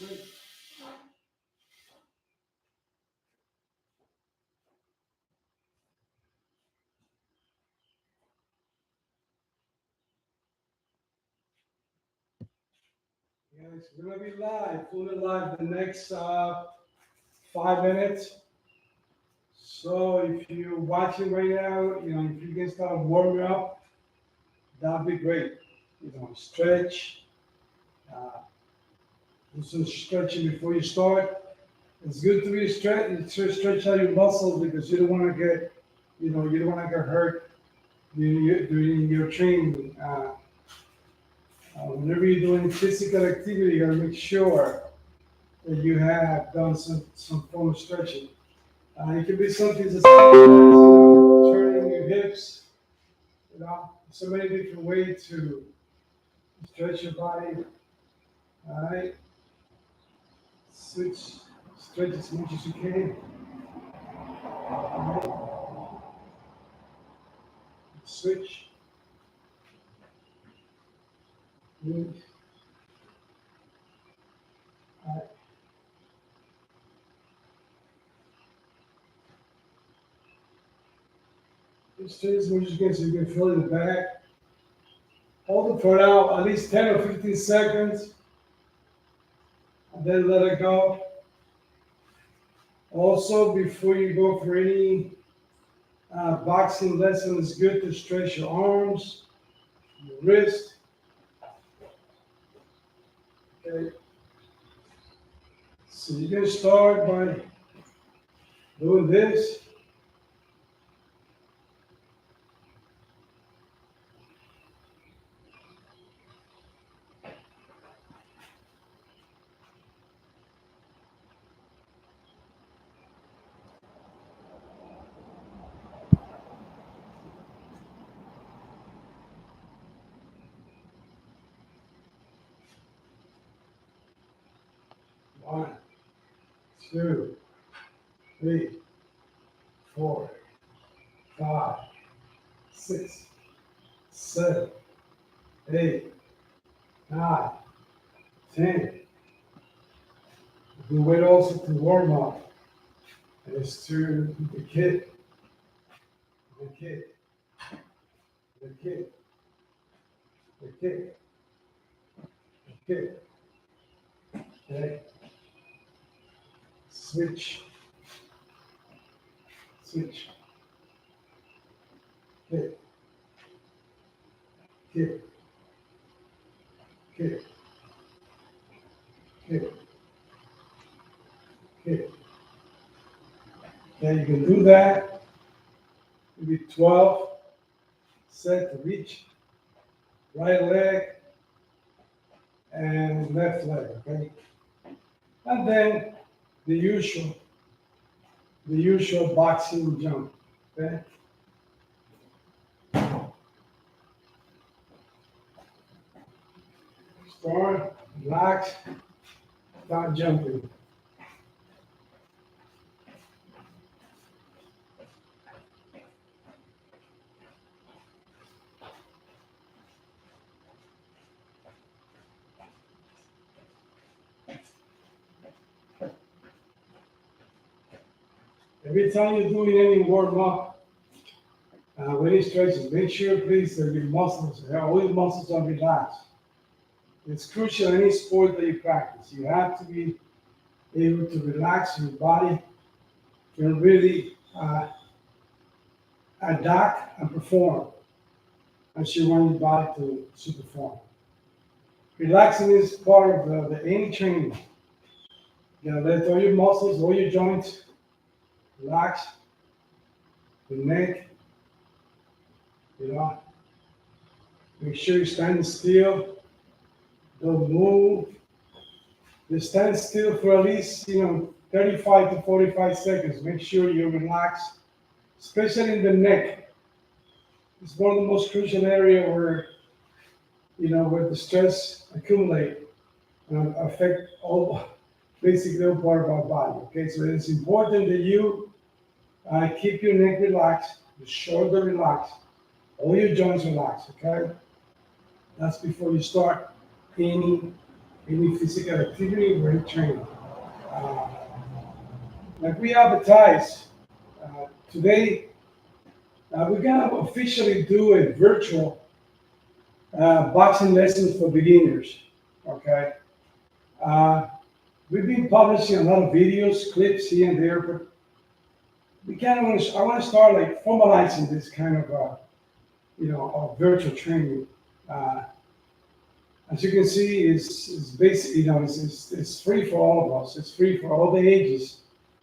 Yeah, it's gonna be live, fully live the next 5 minutes. So if you're watching right now, if you can start warming up, that'd be great. Stretch, uh, do some stretching before you start. It's good to be stretch out your muscles because you don't want to get, you don't want to get hurt during your training. Whenever you're doing physical activity, you gotta make sure that you have done some form of stretching. It can be something as simple as turning your hips. So many different ways to stretch your body. All right, switch, stretch as much as you can. All right. Switch. Good. All right. Just stretch as much as you can so you can feel in the back. Hold it for now at least 10 or 15 seconds, and then let it go. Also, before you go for any boxing lesson, it's good to stretch your arms, your wrist. Okay. So you can start by doing this. One, two, three, four, five, six, seven, eight, nine, 10. The way also to warm up is to the kick, the kick, the kick, the kick, the kick. Okay. Switch, switch, kick, kick, kick, kick, kick. Okay, you can do that. Maybe 12 set to each right leg and left leg. Okay, and then the usual, the usual boxing jump. Okay, start, relax, start jumping. Every time you're doing any warm up, when you stretches, make sure please that your muscles, all your muscles are relaxed. It's crucial in any sport that you practice. You have to be able to relax your body and really adapt and perform as you want your body to perform. Relaxing is part of the any training. You gotta let all your muscles, all your joints relax, the neck, you know. Make sure you're standing still, don't move. Just stand still for at least, 35 to 45 seconds. Make sure you're relaxed, especially in the neck. It's one of the most crucial area where the stress accumulate and affect basically all part of our body. Okay, so it's important that you keep your neck relaxed, your shoulder relaxed, all your joints relaxed. Okay, that's before you start any any physical activity, we're training. Uh, like we advertise today, we're gonna officially do a virtual boxing lessons for beginners. Okay, uh, we've been publishing a lot of videos, clips here and there, but we kind of want to. I want to start like formalizing this kind of virtual training. Uh, as you can see, is basically it's free for all of us. It's free for all the ages.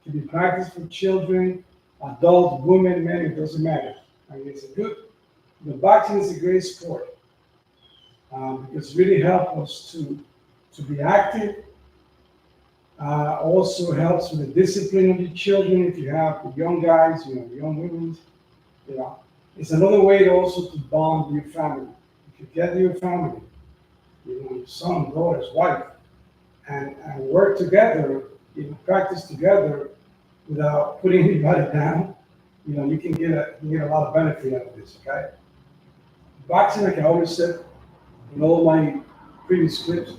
It can be practiced for children, adults, women, men. It doesn't matter. I mean, it's a good. The boxing is a great sport because it really helps us to be active. Also helps with the discipline of your children. If you have the young guys, young women, you know, it's another way to also to bond with your family. If you get your family, your son, daughter's wife, and work together, practice together without putting anybody down, you get a lot of benefit out of this. Okay, boxing, like I always said in all my previous clips,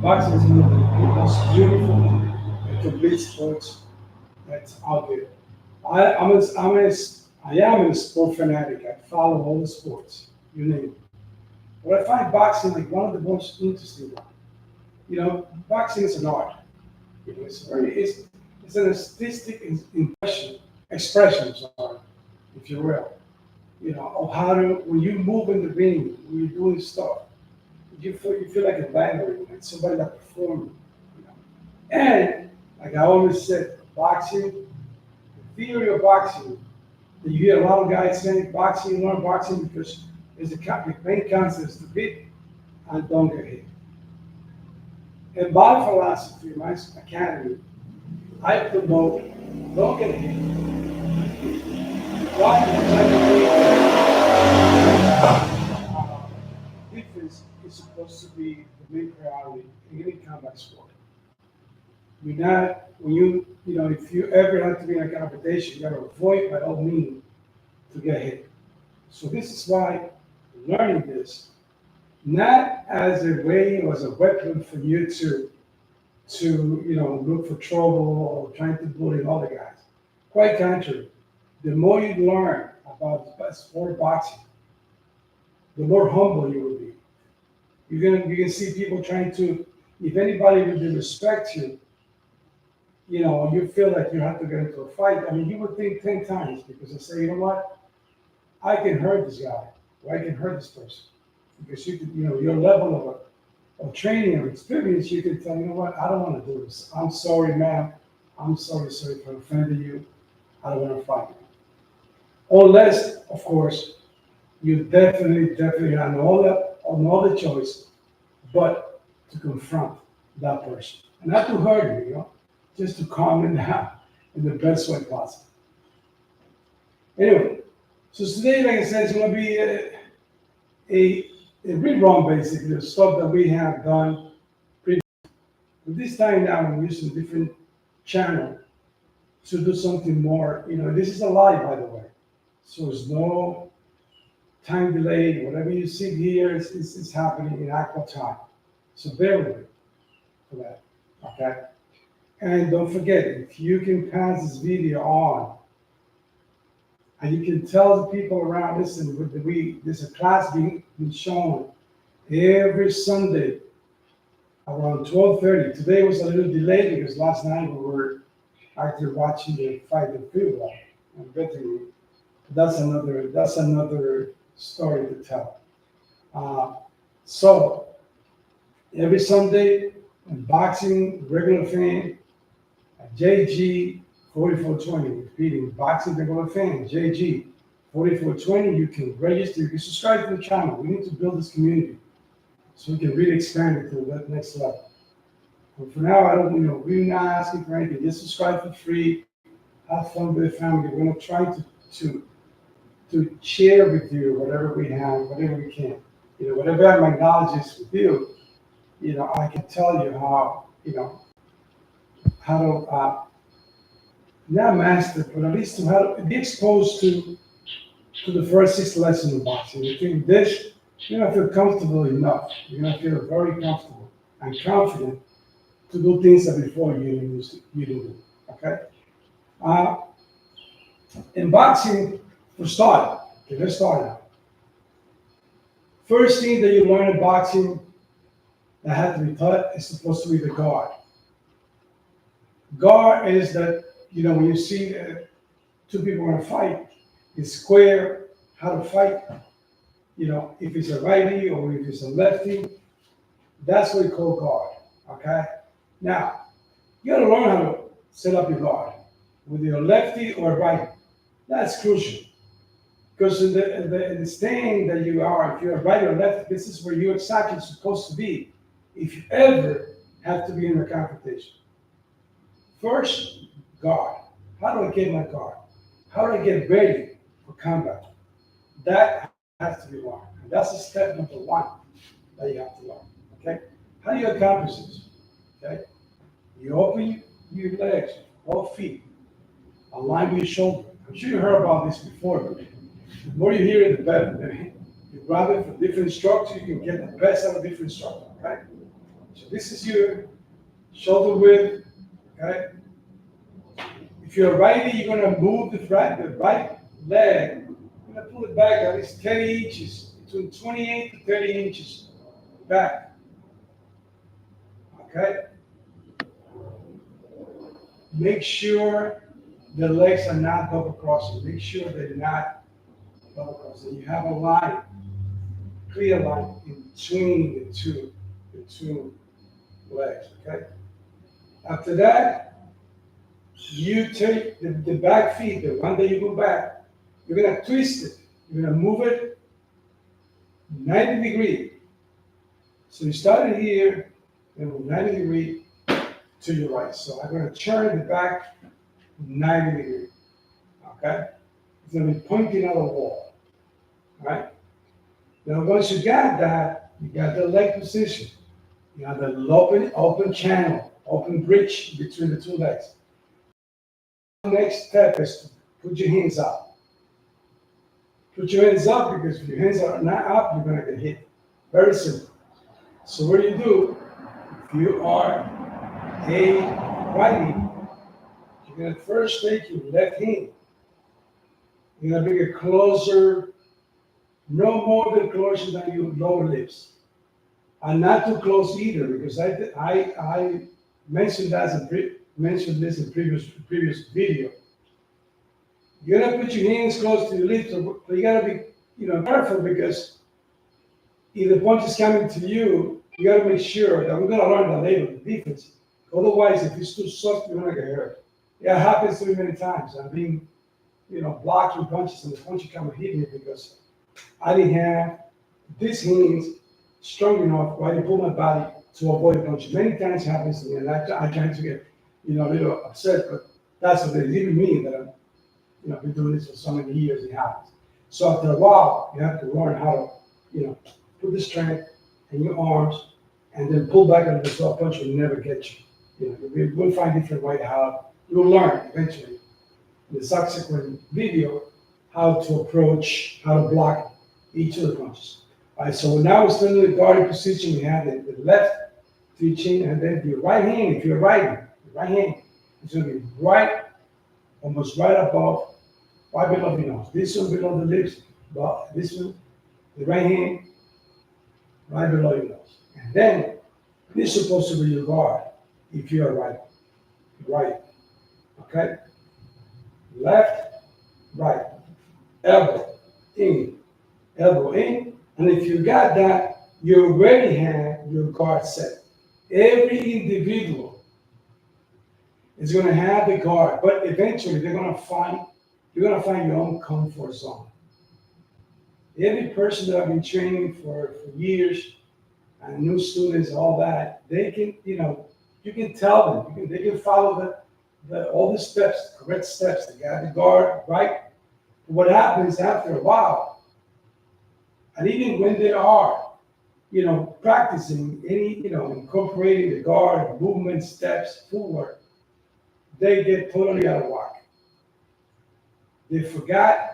boxing is one of the most beautiful and complete sports that's out there. I am a sport fanatic. I follow all the sports, you name it. But I find boxing like one of the most interesting ones. Boxing is an art. It's an artistic expression, sorry, if you will. Of how to when you move in the ring, when you're doing stuff, you feel like a ballerina, like somebody that performing. You know. And like I always said, boxing, the theory of boxing, you hear a lot of guys saying boxing, learn boxing because the main concept is to hit and don't get hit. In my philosophy, my academy, I promote don't get hit. Why? Defense is supposed to be the main priority in any combat sport. You're not if you ever have to be in a competition, you gotta avoid by all means to get hit. So this is why learning this, not as a way or as a weapon for you to look for trouble or trying to bully other guys. Quite contrary, the more you learn about the sport of boxing, the more humble you will be. You can see people trying to, if anybody really respects you, you feel like you have to get into a fight. I mean, you would think 10 times because they say, you know what, I can hurt this guy or I can hurt this person. Because you could, your level of training or experience, you can tell, you know what, I don't want to do this. I'm sorry, ma'am. I'm sorry, sir, if I offended you. I don't want to fight you. Unless, of course, you definitely have no other choice but to confront that person. And not to hurt you, just to calm him down in the best way possible. Anyway, so today, like I said, it's going to be a rerun, basically, of stuff that we have done previously. But this time now, I'm using a different channel to do something more. This is a live, by the way. So there's no time delay. Whatever you see here is happening in actual time. So bear with me for that. Okay? And don't forget, if you can pass this video on, and you can tell the people around, listen, there's a class being shown every Sunday around 12:30. Today was a little delayed because last night we were actually watching the fight in Puebla and betting. That's another story to tell. So every Sunday, boxing regular fan, JG 4420, repeating, boxing regular fan, JG 4420. You can register, you can subscribe to the channel. We need to build this community so we can really expand it to the next level. But for now, we're not asking for anything. Just subscribe for free, have fun with the family. We're going to try to share with you whatever we have, whatever we can. Whatever my knowledge is with you, I can tell you how to not master, but at least to how to be exposed to the first 6 lessons of boxing. You think this, you're gonna feel comfortable enough. You're gonna feel very comfortable. and confident to do things that before you didn't do. Okay. Uh, in boxing, for start, okay, let's start now. First thing that you learn in boxing that has to be taught is supposed to be the guard. Guard is that, when you see two people in a fight, it's square, how to fight. If it's a righty or if it's a lefty, that's what we call guard. Okay? Now, you gotta learn how to set up your guard, whether you're a lefty or a righty. That's crucial. Because in the stand that you are, if you're a right or left, this is where you're exactly supposed to be if you ever have to be in a confrontation. First, guard. How do I get my guard? How do I get ready for combat? That has to be learned. And that's step number one that you have to learn. Okay? How do you accomplish this? Okay? You open your legs, both feet, align with your shoulder. I'm sure you heard about this before, but the more you hear it, the better. You grab it from different structure, you can get the best out of different structure, okay? So this is your shoulder width, okay? If you're righty, you're gonna move the right leg, you're gonna pull it back at least 30 inches, between 28 to 30 inches back, okay? Make sure the legs are not double crossing. Make sure they're not double crossing. You have a line, clear line in between the two legs. Okay. After that, you take the back feet, the one that you go back. You're gonna twist it. You're gonna move it 90 degrees. So you started here and move 90 degrees to your right. So I'm gonna turn the back 90 degrees. Okay? It's gonna be pointing at the wall. All right? Now once you got that, you got the leg position. You have the open channel, open bridge between the two legs. The next step is to put your hands up. Put your hands up because if your hands are not up, you're gonna get hit. Very simple. So what do? If you are a righty, you're gonna first take your left hand. You're gonna bring it closer, no more than closer than your lower lips. And not too close either, because I mentioned mentioned this in previous video. You're gonna put your hands close to your lips, but you gotta be careful because if the punch is coming to you, you gotta make sure that we're gonna learn that later, the defense. Otherwise, if it's too soft, you're gonna get hurt. It happens to me many times. I've been, blocking punches and the punch come and hit me because I didn't have these hands strong enough where I pull my body to avoid a punch. Many times it happens to me, and I try to get, a little upset, but that's what it is. Even me that I've been doing this for so many years, it happens. So after a while, you have to learn how to, put the strength in your arms and then pull back on the soft punch will never get you. We'll find different way how you'll learn eventually in the subsequent video how to approach, how to block each of the punches. All right, so now we're still in the guarding position. We have the left teaching, and then your right hand, if you're right hand is going to be right, almost right above, right below the nose. This one below the lips, but this one, the right hand, right below your nose. And then this is supposed to be your guard if you're right. Okay? Left, right, elbow in, and if you got that, you already have your guard set. Every individual is going to have the guard, but eventually you're going to find your own comfort zone. Every person that I've been training for years, and new students, all that, they can, you can tell them, they can follow all the steps, correct steps. They got the guard right. What happens after a while, and even when they are, practicing any, incorporating the guard, movement, steps, footwork, they get totally out of whack. They forgot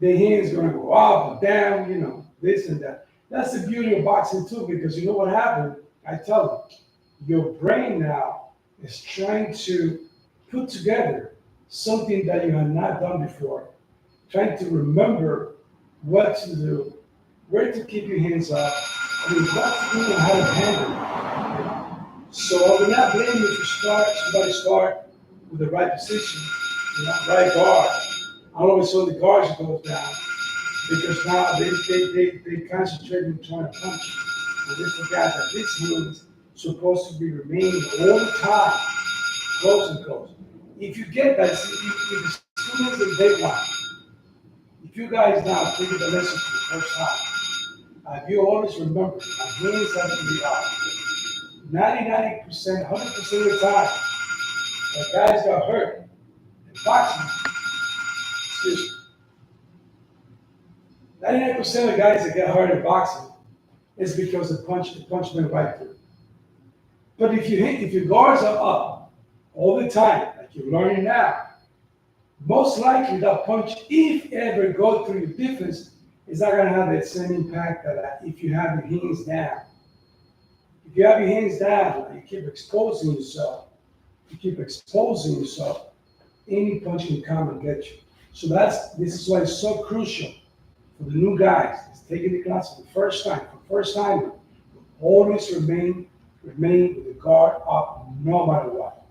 their hands going to go up and down, this and that. That's the beauty of boxing too, because you know what happened I tell them, your brain now is trying to put together something that you have not done before, trying to remember what to do, where to keep your hands up, I mean, what to do and how to handle it. So I will not blame you if you somebody start with the right position, right guard. I always saw the guards goes down because now they concentrate on trying to punch you. And they forgot that this hand is supposed to be remaining all the time, close and close. If you get that, see, if the students in day one, if you guys now figure the lesson for the first time, you always remember my hands have to be up. 99%, 100% of the time, that guys got hurt in boxing, excuse me, 99% of guys that get hurt in boxing is because the punch went right through. But if your guards are up all the time, like you're learning now, most likely that punch, if ever go through your defense, is not gonna have that same impact that if you have your hands down. If you have your hands down, you keep exposing yourself. You keep exposing yourself. Any punch can come and get you. So this is why it's so crucial for the new guys that's taking the class for the first time. For first time, always remain with the guard up no matter what.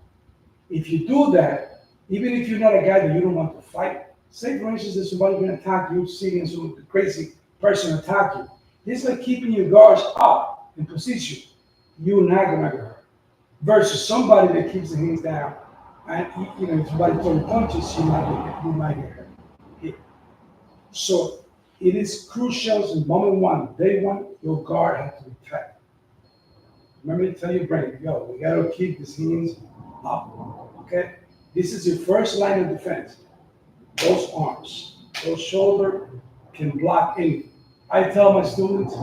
If you do that, even if you're not a guy that you don't want to fight, say for instance there's somebody going to attack you, seeing some crazy person attack you. This is like keeping your guards up in position. You're not gonna get hurt. Versus somebody that keeps their hands down, and if somebody throwing punches, you might get hurt. Hit. So it is crucial in moment one, day one, your guard has to be tight. Remember to tell your brain, yo, we gotta keep these hands up. Okay? This is your first line of defense. Those arms, those shoulders can block anything. I tell my students,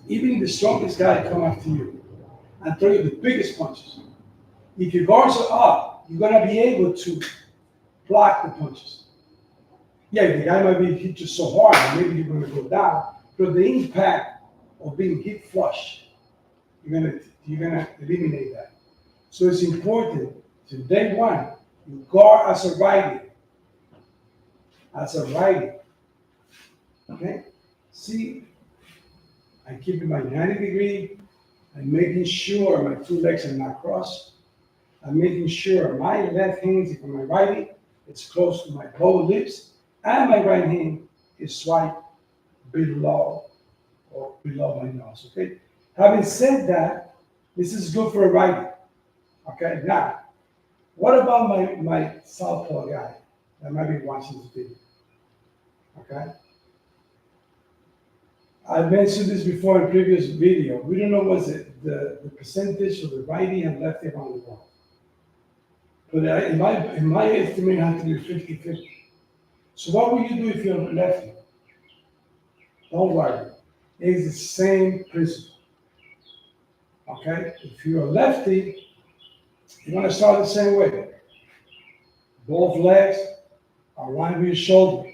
even the strongest guy come after you and throw you the biggest punches. If your guards are up, you're gonna be able to block the punches. Yeah, the guy might be hit you so hard, that maybe you're gonna go down, but the impact of being hit flush, you're gonna eliminate that. So it's important to day one, you guard as a righty. As a righty. Okay? See, I'm keeping my 90-degree. I'm making sure my two legs are not crossed. I'm making sure my left hand, if I'm my righty, it's close to my lower lips, and my right hand is right below my nose. Okay? Having said that, this is good for a righty. Okay? Now, what about my southpaw guy that might be watching this video? Okay? I mentioned this before in previous video. We don't know what's the percentage of the righty and lefty around the world. But in my estimate, it has to be 50-50. So what will you do if you're a lefty? Don't worry. It's the same principle. Okay? If you're a lefty, you're going to start the same way. Both legs are aligned with your shoulder.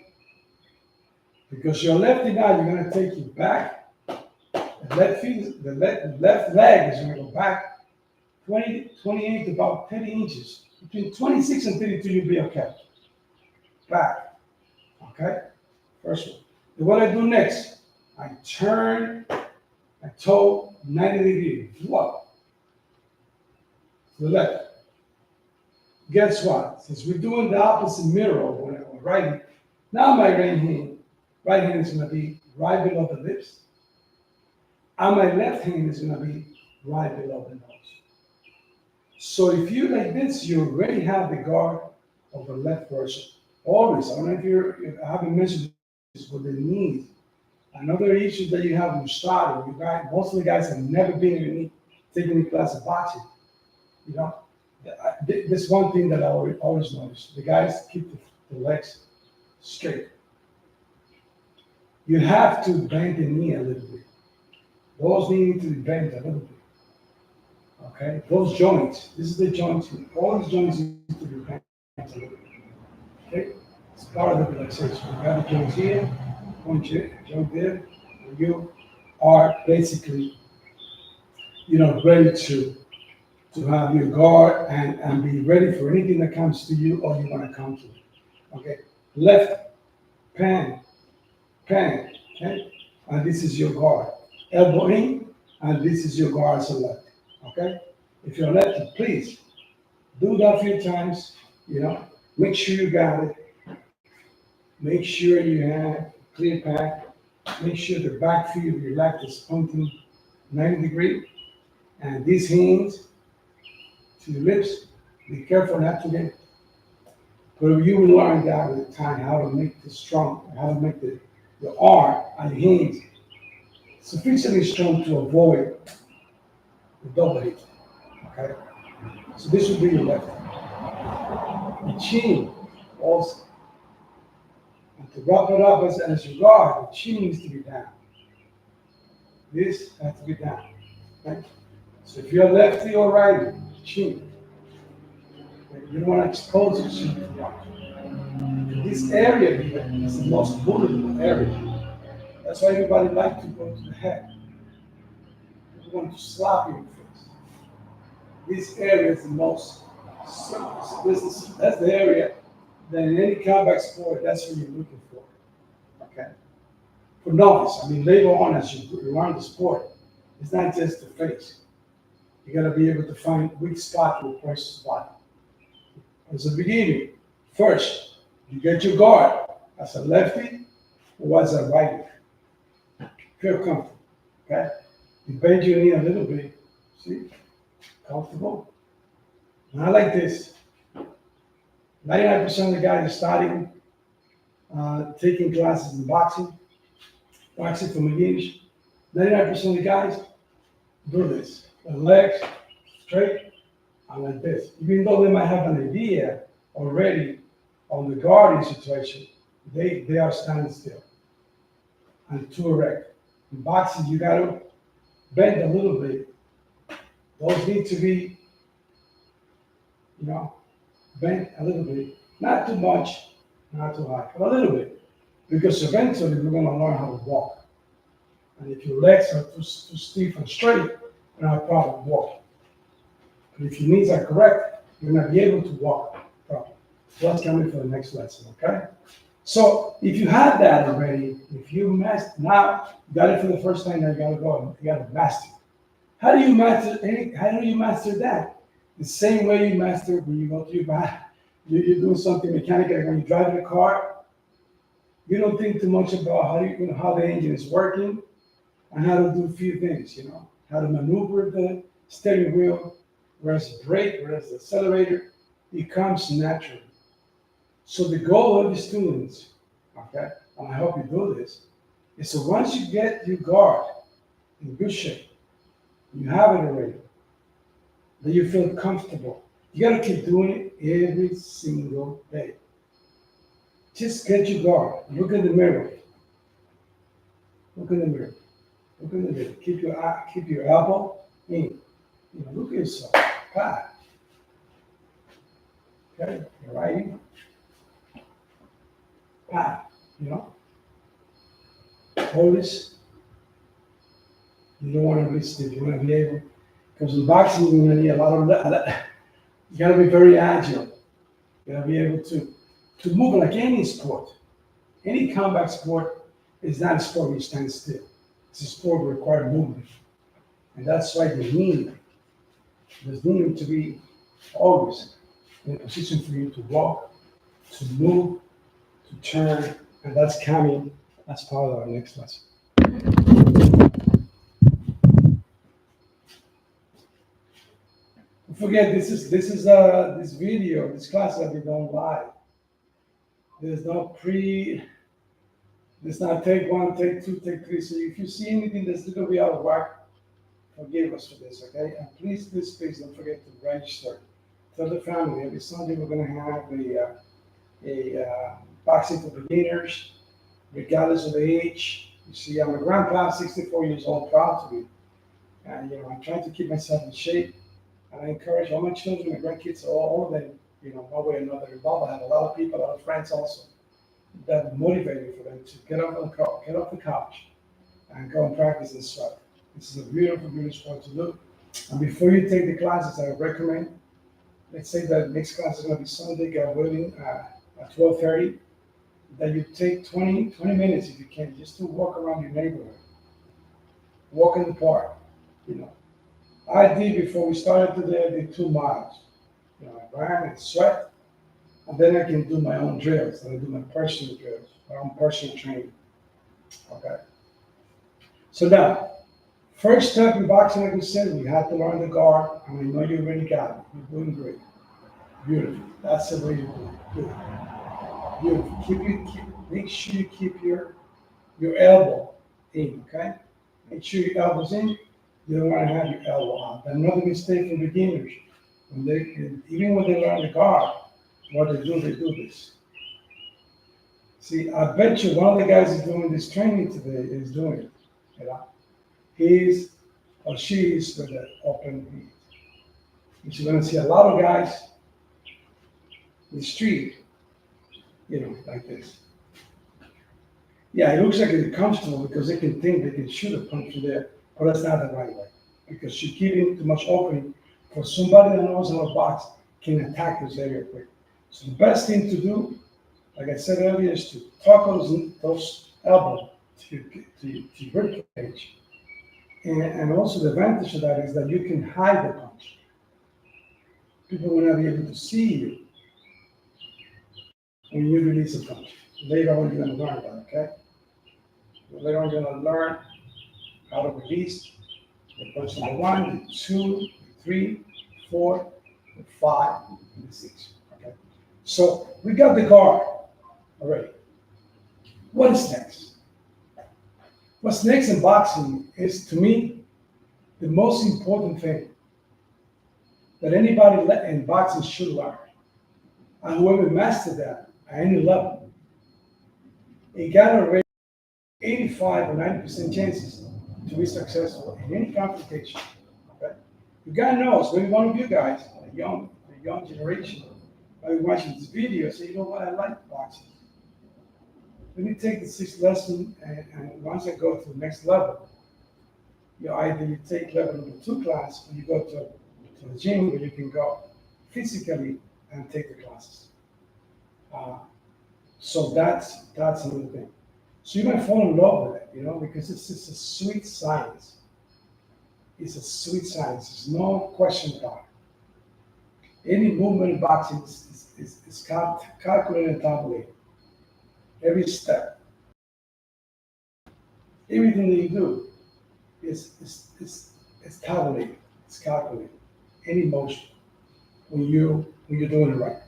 Because you're lefty now, you're going to take your back. The left leg is going to go back 28 to about 30 inches. Between 26 and 32, you'll be okay. Back. Okay? First one. Then what I do next, I turn my toe 90 degrees. What? To the left. Guess what? Since we're doing the opposite mirror or righty, now my right hand is going to be right below the lips. And my left hand is going to be right below the nose. So if you like this, you already have the guard of the left person. Always. I don't know if I haven't mentioned this, but the knees. Another issue that you have when you start, most of the guys have never been taking any class of boxing. This one thing that I always notice. The guys keep the legs straight. You have to bend the knee a little bit. Those need to be bent a little bit. Okay? Those joints, this is the joints. All these joints need to be bent a little bit. Okay? It's part of the relaxation. You got the joints here, joint there, and you are basically, ready to have your guard and be ready for anything that comes to you or you want to come to. Okay. Left, pan, pan, okay? And this is your guard. Elbow in, and this is your guard as a left. Okay? If you're lefty, please do that a few times, make sure you got it. Make sure you have clear path. Make sure the back feet of your left is pointing 90 degrees. And these hands to your lips. Be careful not to get. But you will learn that with time how to make this strong, how to make the arm and your hands sufficiently strong to avoid the double hit. Okay? So this would be your left. The chin also. And to wrap it up as your guard, the chin needs to be down. This has to be down. Okay? So if you're lefty or righty, chin. You don't want to expose your chin too much. This area here is the most vulnerable area. That's why everybody likes to go to the head. You want to slap your face. This area is the most serious. That's the area that in any combat sport, that's what you're looking for. Okay? For novice, later on as you learn the sport, it's not just the face. You gotta be able to find which spot to person's body. As a beginner, first, you get your guard as a lefty or as a righty. Feel comfortable, okay? You bend your knee a little bit, see? Comfortable. Not like this. 99% of the guys are starting taking classes in boxing from beginners. 99% of the guys do this. The legs straight and like this. Even though they might have an idea already on the guarding situation, they are standing still and too erect. In boxing, you got to bend a little bit. Those need to be, bent a little bit. Not too much, not too high, but a little bit. Because eventually we're going to learn how to walk. And if your legs are too stiff and straight, you're going to have a problem walking. But if your knees are correct, you're going to be able to walk properly. So that's coming for the next lesson, okay? So if you have that already, if you now you got it for the first time, now you got to go and you got to master. How do you master that? The same way you master when you go to your bath, you're doing something mechanical. When you drive in a car, you don't think too much about how the engine is working and how to do a few things. How to maneuver the steering wheel, whereas the brake, whereas the accelerator, it comes naturally. So the goal of the students, okay, and I hope you do this, is so once you get your guard in good shape, you have it already, that you feel comfortable. You got to keep doing it every single day. Just get your guard. Look in the mirror. Look in the mirror. Look in the mirror. Keep your elbow in. Look at yourself. Pat. Okay, you're writing. Pat. Hold this. You don't want to be stiff. You want to be able, because in boxing you're going to need a lot of. You got to be very agile. You got to be able to move like any sport. Any combat sport is not a sport where you stand still. It's a sport that requires movement. And that's why there's need to be always in a position for you to walk, to move, to turn, and that's coming as part of our next lesson. Don't forget, this video, this class that we done live. There's not take one, take two, take three. So if you see anything that's going to be out of whack, forgive us for this, okay? And please don't forget to register. Tell the family every Sunday we're going to have a boxing for beginners, regardless of the age. You see, I'm a grandpa, 64 years old, proud to be. And I'm trying to keep myself in shape. And I encourage all my children and grandkids, all of them, one way or another involved. I have a lot of people, a lot of friends also, that motivated for them to get off the couch and go and practice and sweat. This is a beautiful, beautiful sport to do. And before you take the classes, I recommend, let's say that next class is going to be Sunday, God willing, at 12:30, that you take 20 minutes if you can, just to walk around your neighborhood, walk in the park. You know, I did before we started today. I did 2 miles. You know, I ran and sweat, and then I can do my own drills. I do my personal drills, my own personal training. Okay. So now, first step in boxing, like we said, we have to learn the guard, and I know you already got it. You're doing great. Beautiful. That's the way you do it. Good. Beautiful. Make sure you keep your elbow in, okay? Make sure your elbow's in. You don't want to have your elbow out. Another mistake for beginners. Even when they learn the guard, what they do this. See, I bet you one of the guys who's doing this training today is doing it. You know? He's or she is with the open hand. And you're gonna see a lot of guys in the street, you know, like this. Yeah, it looks like it's comfortable because they can think they can shoot a punch from there, but that's not the right way. Because you're giving too much opening for somebody that knows how to box can attack this area quick. So the best thing to do, like I said earlier, is to tuck those elbows to your rib cage. And also the advantage of that is that you can hide the punch. People will not be able to see you when you release a punch. Later on, you're going to learn that, okay? Later on, you're going to learn how to release the punch number 1, the 2, the 3, 4, the 5, and the 6. Okay. So we got the guard already. What is next? What's next in boxing is, to me, the most important thing that anybody in boxing should learn. And whoever mastered that at any level, it got already 85 or 90% chances to be successful in any confrontation. Okay? You gotta know, maybe one of you guys, the young generation, might be watching this video, say, you know what, I like boxing. Let me take the 6th lesson, and once I go to the next level, either you take level number 2 class, or you go to the gym where you can go physically and take the classes. So that's another thing. So you're gonna fall in love with it, you know, because it's a sweet science. It's a sweet science. There's no question about it. Any movement in boxing is calculated and tabulated. Every step, everything that you do is tabulated. It's calculated. Any motion when you're doing it right.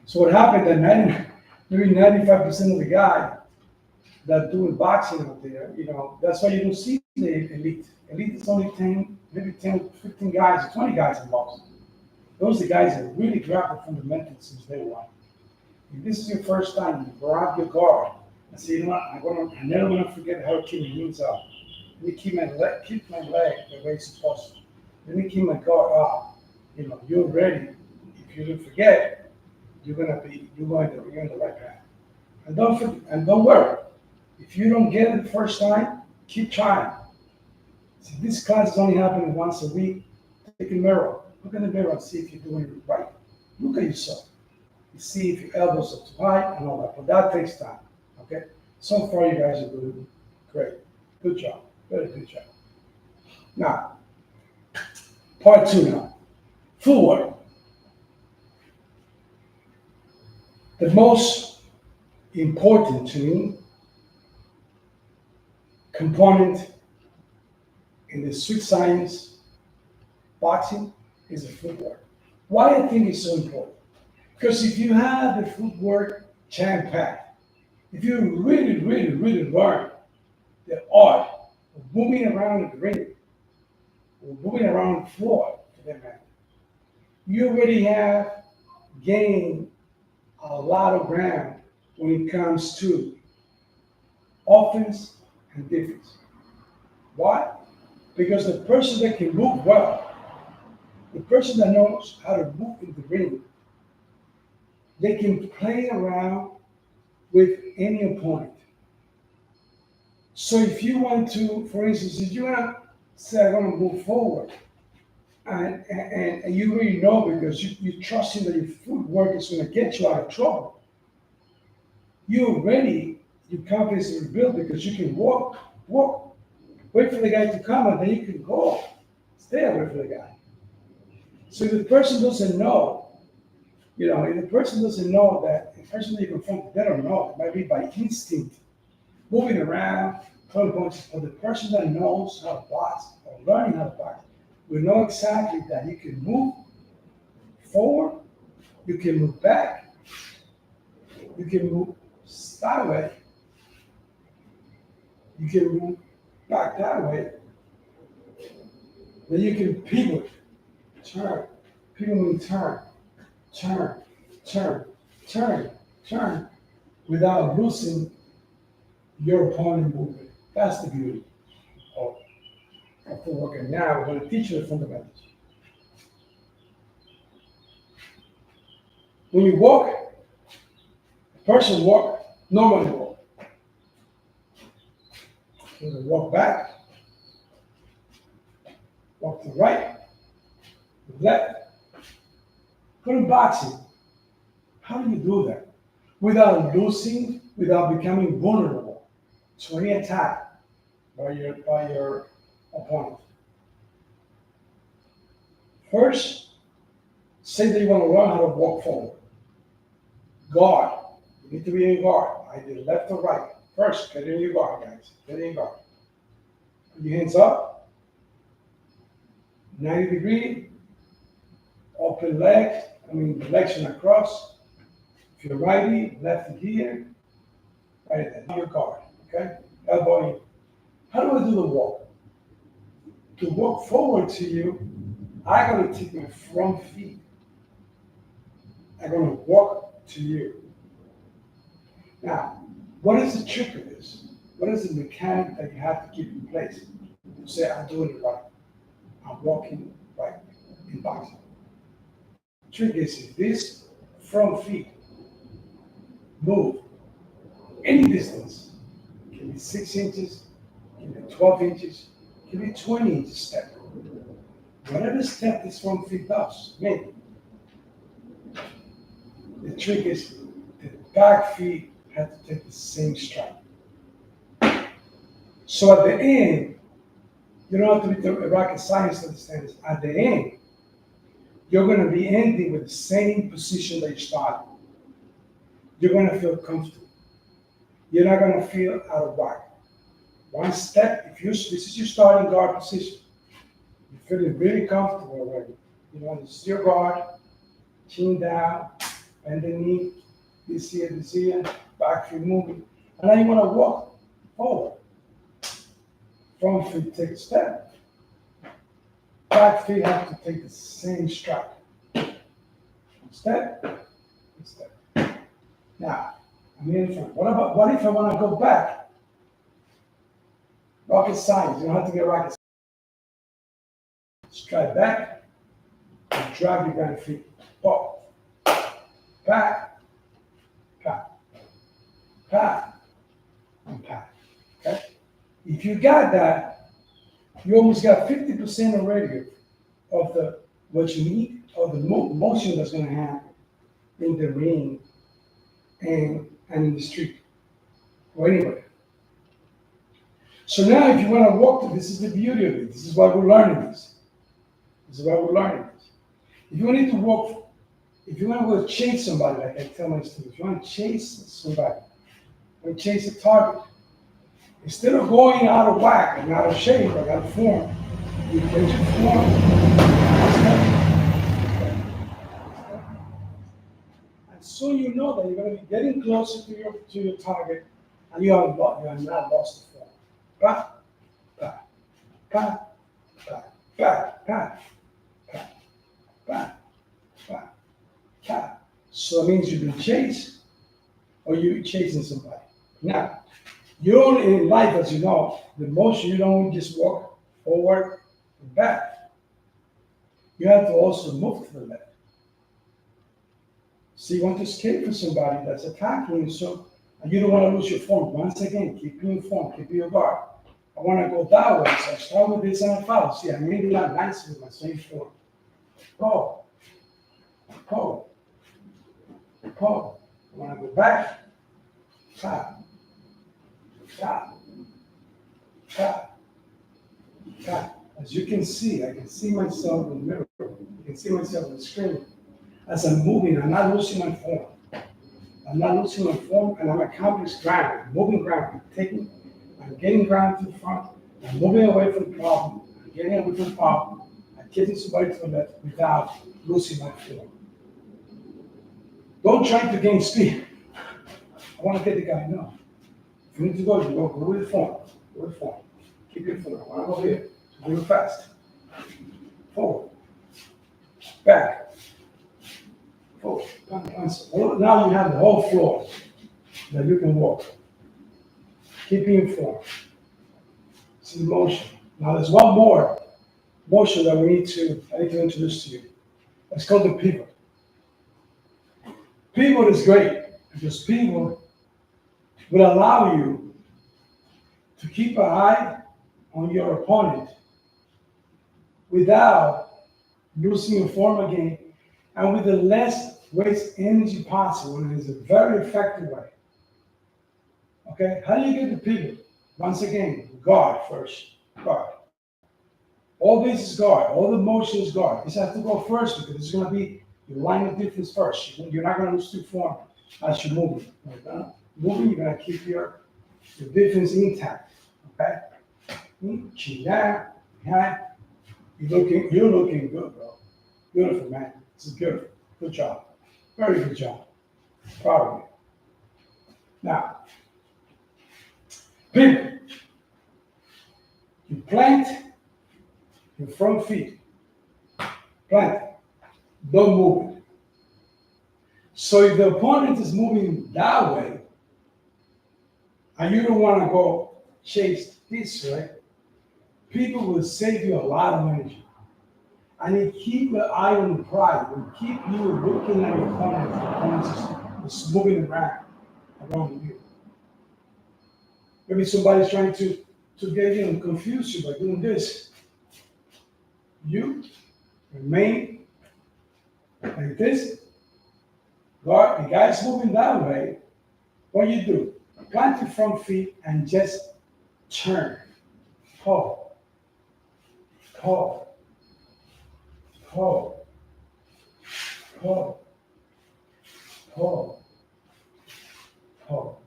So what happened that maybe 95% of the guy that doing boxing out there, you know, that's why you don't see the elite. Elite is only 10, maybe 10, 15 guys, 20 guys involved. Those are the guys that really grab the fundamentals since day one. If this is your first time, you grab your guard and say, you know what, I'm never gonna forget how to keep my knees up. Let me keep my leg the way it's supposed to. Let me keep my guard up. You know, you're ready. If you don't forget, you're in the right path. And don't worry. If you don't get it the first time, keep trying. See, this class is only happening once a week. Take a mirror. Look in the mirror and see if you're doing it right. Look at yourself. You see if your elbows are too high and all that. But that takes time. Okay? So far, you guys are doing great. Good job. Very good job. Now, part 2 now. Footwork. The most important to me component in the sweet science boxing is the footwork. Why I think it's so important? Because if you have the footwork jam-packed, if you really, really, really learn the art of moving around the ring, or moving around the floor, for that matter, you already have gained a lot of ground when it comes to offense and defense. Why? Because the person that can move well, the person that knows how to move in the ring, they can play around with any opponent. So if you want to, for instance, if you want to say, I'm going to move forward, and you really know because you trust in that your footwork is going to get you out of trouble, you're ready, your confidence is rebuilt because you can walk, wait for the guy to come, and then you can go. Stay away from the guy. So if the person doesn't know, if the person doesn't know that the person that you confront, they don't know. It might be by instinct, moving around, throwing punches. But the person that knows how to box or learning how to box will know exactly that you can move forward, you can move back, you can move sideways, you can move back that way, then you can pivot, turn, pivot means turn, turn, turn, turn, without losing your opponent movement. That's the beauty of, of footwork. And now we're going to teach you the fundamentals. When you walk, a person normally walk. You can walk back, walk to the right, to the left. But in boxing, how do you do that? Without losing, without becoming vulnerable to any attack by your opponent. First, say that you want to learn how to walk forward. Guard. You need to be in guard, either left or right. First, get in your guard, guys. Get in guard. Put your hands up, 90 degree, open legs. The legs are not crossed. If you're righty, lefty here, right there. Your guard, okay? Elbow in. How do I do the walk? To walk forward to you, I'm going to take my front feet. I'm going to walk to you. Now, what is the trick of this? What is the mechanic that you have to keep in place to say, I'm doing it right? I'm walking right in boxing. The trick is if this front feet move any distance, it can be 6 inches, it can be 12 inches, it can be 20 inches step. Whatever step this front feet does, maybe. The trick is the back feet have to take the same stride. So at the end, you don't have to be the rocket science to understand this. At the end, you're going to be ending with the same position that you started. You're going to feel comfortable. You're not going to feel out of whack. One step, this is your starting guard position. You're feeling really comfortable already. This is your guard, chin down, bend the knee, this here, back feet moving. And now you want to walk forward. Front feet take a step. Back feet have to take the same stride. Step, step. Now, I'm in front. What if I want to go back? Rocket science. You don't have to get rocket science. Stride back and drag your back feet. Pop. Back, pat, pat, and pat. Okay? If you got that, you almost got 50% already of what you need, of the motion that's going to happen in the ring and in the street or anywhere. So now if you want to walk, this is the beauty of it. This is why we're learning this. This is why we're learning this. If you need to walk, if you want to go chase somebody, like I tell my students, if you want to chase somebody, or chase a target, instead of going out of whack and out of shape or out of form, you get your form. And soon you know that you're going to be getting closer to your target, and you have not lost the form. Back, back, back, back, back, back, back, back, back, back. So it means you've been chased, or you're chasing somebody. Now, you only in life, as you know, the motion, you don't just walk forward and back. You have to also move to the left. So you want to escape from somebody that's attacking you, And you don't want to lose your form. Once again, keep your form, keep your guard. I want to go that way, so I start with this and I follow. See, I made it not nice with my same form. Pull, pull, pull. I want to go back, tap, tap, tap, tap. As you can see, I can see myself in the mirror. You can see myself on the screen. As I'm moving, I'm not losing my form. I'm not losing my form, and I'm accomplishing ground. I'm moving ground. I'm getting ground to the front. I'm moving away from the problem. I'm getting away from the problem. I'm getting somebody to the left without losing my form. Don't try to gain speed. I want to get the guy, no. If you need to go, you go with the form. Go with the form. Keep your form. I want to go here. So do it fast. Forward. Back. Forward. Now you have the whole floor that you can walk. Keep your form. See the motion. Now there's one more motion that I need to introduce to you. It's called the pivot. Pivot is great because pivot will allow you to keep an eye on your opponent without losing your form again and with the less waste energy possible. It is a very effective way. Okay, how do you get the pivot? Once again, guard first, guard. All this is guard, all the motion is guard. This has to go first because it's going to be your line of difference first. You're not going to lose your form as you're moving. Moving, you're going to keep your difference intact. Okay? Chin down, behind. You're looking good, bro. Beautiful, man. This is beautiful. Good job. Very good job. Proud of you. Now, pivot. You plant your front feet. Plant it. Don't move it. So if the opponent is moving that way, and you don't want to go chase this way, people will save you a lot of energy. And it keep your eye on the prize. It will keep you looking at your opponent. The opponent is moving around you. Maybe somebody's trying to get you and confuse you by doing this. You remain like this. Guard, the guy's moving that way. What you do? Plant your front feet and just turn. Pull. Pull. Pull. Pull. Pull. Pull.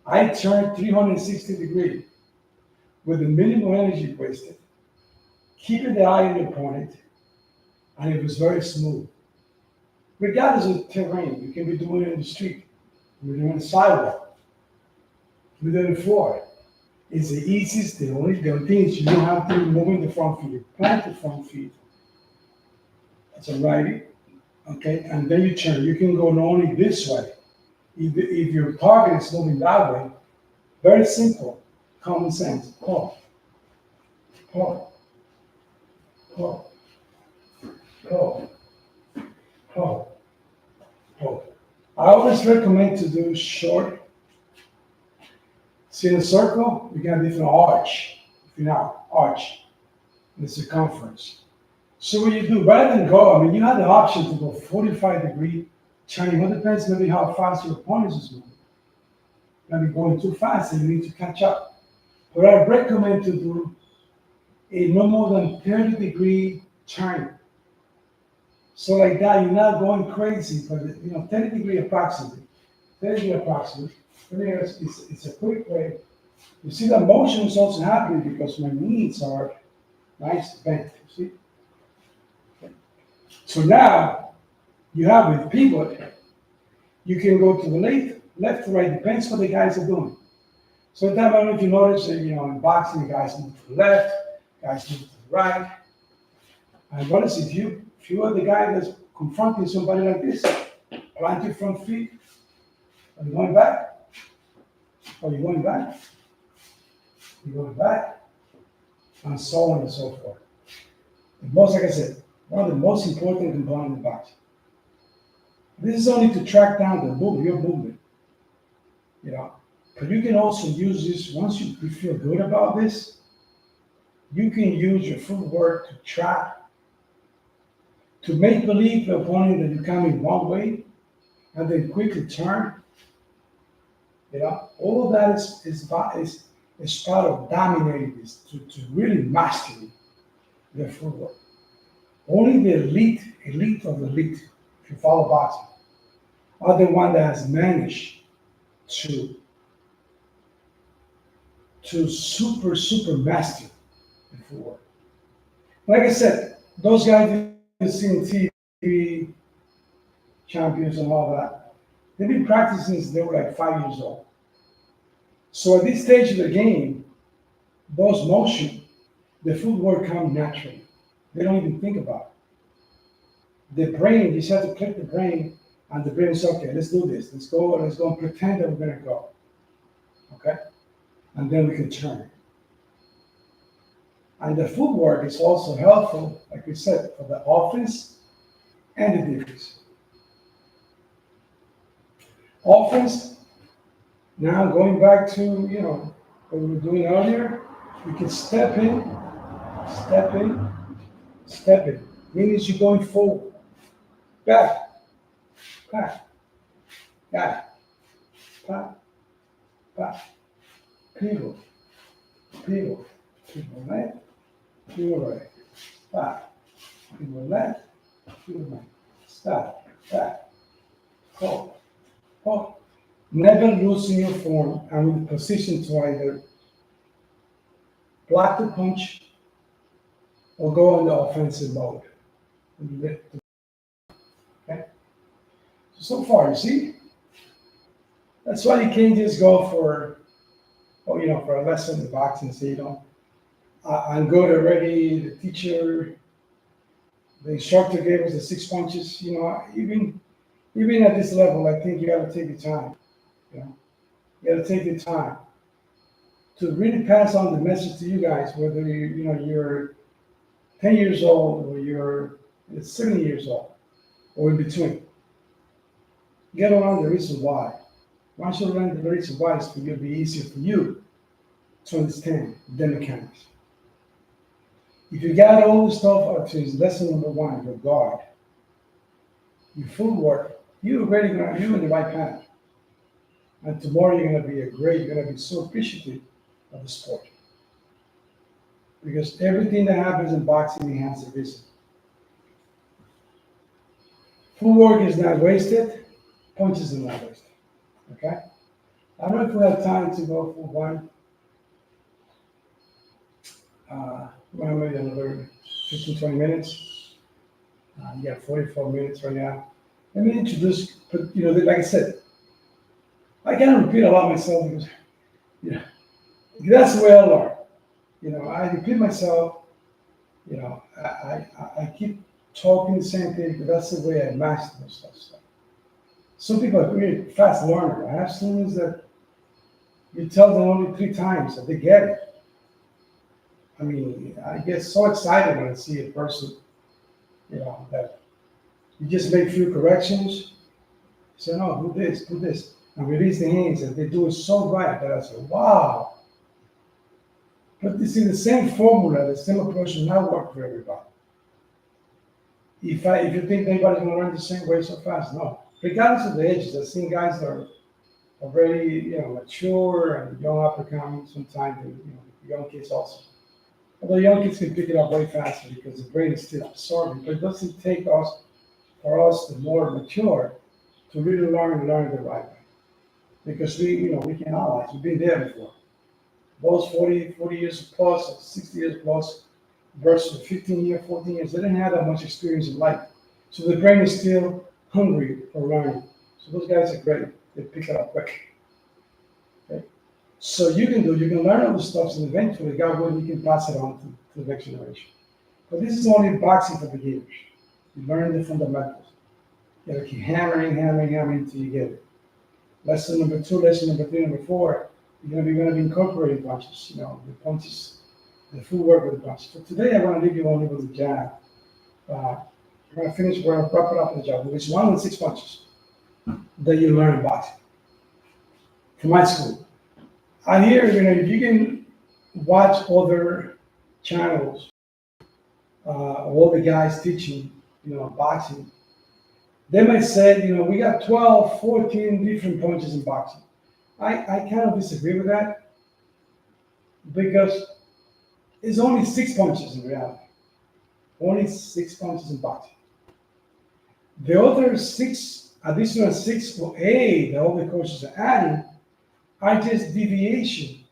I turned 360 degrees with the minimal energy wasted, keeping the eye on the opponent, and it was very smooth. Regardless of terrain, you can be doing it in the street, you can be doing it on the sidewalk, you can be doing it on the floor. It's the easiest, the only thing is you don't have to move the front feet. You plant the front feet. That's a righty, okay? And then you turn. You can go not only this way. If your target is moving that way, very simple, common sense. Pull, pull, pull, pull, pull, pull. I always recommend to do short. See in a circle, you got a different arch. If you're not arch, the circumference. So what you do, rather than go, I mean, you have the option to go 45-degree turning. It depends maybe how fast your opponent is moving. Maybe going too fast and you need to catch up. But I recommend to do a no more than 30-degree turn. So like that, you're not going crazy, but 30-degree approximately. 30-degree approximately. I mean, it's a quick way. You see that motion is also happening because my knees are nice bent, you see? Okay. So now, you have with pivot, you can go to the left to right, depends what the guys are doing. So I don't know if you notice that, in boxing, the guys move to the left, guys move to the right. And notice if you are the guy that's confronting somebody like this, plant your front feet, are you going back? Are you going back? You're going back, and so on and so forth. Like I said, one of the most important components of boxing. This is only to track down your movement. you know. But you can also use this once you feel good about this. You can use your footwork to trap, to make believe the opponent that you're coming one way and then quickly turn. You know, all of that is part of dominating this to really master their footwork. Only the elite of the elite, if you follow boxing, are the one that has managed to super master the footwork. Like I said, those guys you see on TV, champions and all that, they've been practicing since they were like 5 years old. So at this stage of the game, those motion, the footwork come naturally. They don't even think about it. The brain, you just have to click the brain, and the brain is okay. Let's do this. Let's go and pretend that we're gonna go. Okay, and then we can turn. And the footwork is also helpful, like we said, for the offense and the defense. Offense. Now going back to what we were doing earlier, we can step in, step in. Means you're going forward, back, back, back, back, back, pivot, pivot, pivot left, pivot right, back, pivot left, pivot right, stop, back, hold, hold. Never losing your form and in the position to either block the punch or go on the offensive mode. Okay? So far, you see? That's why you can't just go for a lesson in boxing and say, I'm good already, the teacher, the instructor gave us the 6 punches. Even at this level, I think you gotta take the time. You know, you gotta take the time to really pass on the message to you guys, whether you're 10 years old or you're 70 years old or in between. You gotta learn the reason why. Once you learn the reason why, it's going to be easier for you to understand the mechanics. If you got all the stuff up to lesson number one, your guard, your footwork, you're in the right path. And tomorrow you're going to be so appreciative of the sport. Because everything that happens in boxing enhances the reason. Footwork is not wasted, punches are not wasted. Okay? I don't know if we have time to go for one. Well, maybe another 15, 20 minutes. You got 44 minutes right now. Let me introduce, like I said, I can't repeat a lot myself because, that's the way I learn. I repeat myself. I keep talking the same thing, but that's the way I master this stuff. So some people are really fast learners. I have students that you tell them only 3 times that they get it. I mean, I get so excited when I see a person, that you just make few corrections. Say, no, do this, and release the hands, and they do it so right that I say, wow. But this is the same formula, the same approach will not work for everybody. If you think anybody's going to learn the same way so fast, no. Regardless of the ages, I've seen guys that are already, mature and young up and coming. Sometimes, young kids also. Although young kids can pick it up way faster because the brain is still absorbing, but it doesn't take for us, the more mature, to really learn the right way. Because we can analyze. We've been there before. Those 40 years plus, or 60 years plus, versus 15 years, 14 years, they didn't have that much experience in life. So the brain is still hungry for learning. So those guys are great. They pick it up quick. Okay? So you can learn all the stuff, and eventually, God willing, you can pass it on to the next generation. But this is only boxing for beginners. You learn the fundamentals. You gotta keep hammering until you get it. Lesson number 2, lesson number 3, number 4, you're gonna be incorporating punches. The punches, the footwork with the punches. So today I want to leave you only with the jab. We're gonna finish. We're gonna wrap it up with the jab. Which is 1 and 6 punches that you learn in boxing. from my school. I hear, if you can watch other channels, all the guys teaching, boxing, they might say, we got 12, 14 different punches in boxing. I kind of disagree with that because it's only 6 punches in reality. Only 6 punches in boxing. The other additional 6 or 8 that all the coaches are adding are just deviation